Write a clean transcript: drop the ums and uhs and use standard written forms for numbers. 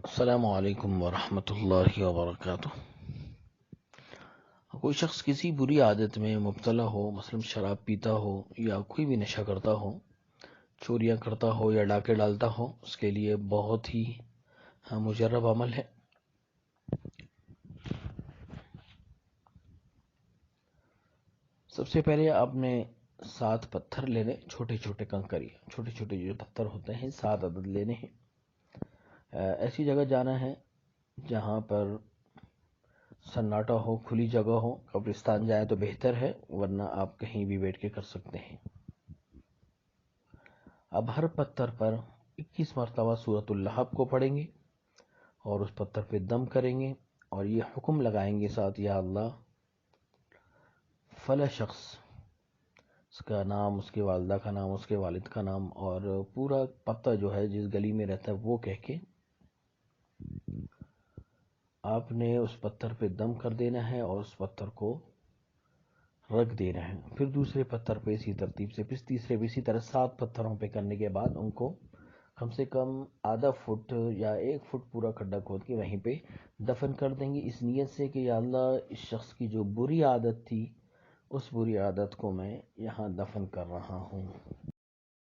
السلام علیکم ورحمۃ اللہ وبرکاتہ۔ کوئی شخص کسی بری عادت میں مبتلا ہو، مثلا شراب پیتا ہو یا کوئی بھی نشہ کرتا ہو، چوریاں کرتا ہو یا ڈاکے ڈالتا ہو، اس کے لیے بہت ہی مجرب عمل ہے۔ سب سے پہلے آپ نے 7 پتھر لینے، چھوٹے چھوٹے کنکریاں، چھوٹے چھوٹے جو پتھر ہوتے ہیں 7 عدد لینے ہیں۔ ایسی جگہ جانا ہے جہاں پر سناٹا ہو، کھلی جگہ ہو۔ قبرستان جائیں تو بہتر ہے، ورنہ آپ کہیں بھی بیٹھ کے کر سکتے ہیں۔ اب ہر پتھر پر 21 مرتبہ سورۃ اللہب کو پڑھیں گے اور اس پتھر پہ دم کریں گے اور یہ حکم لگائیں گے ساتھ، یا اللہ فلاں شخص، اس کا نام، اس کی والدہ کا نام، اس کے والد کا نام اور پورا پتہ جو ہے جس گلی میں رہتا ہے وہ کہہ کے آپ نے اس پتھر پہ دم کر دینا ہے اور اس پتھر کو رکھ دینا ہے۔ پھر دوسرے پتھر پہ اسی ترتیب سے، پھر تیسرے پہ اسی طرح 7 پتھروں پہ کرنے کے بعد ان کو کم سے کم آدھا فٹ یا 1 فٹ پورا کھڈا کھود کے وہیں پہ دفن کر دیں گے، اس نیت سے کہ یا اللہ اس شخص کی جو بری عادت تھی اس بری عادت کو میں یہاں دفن کر رہا ہوں۔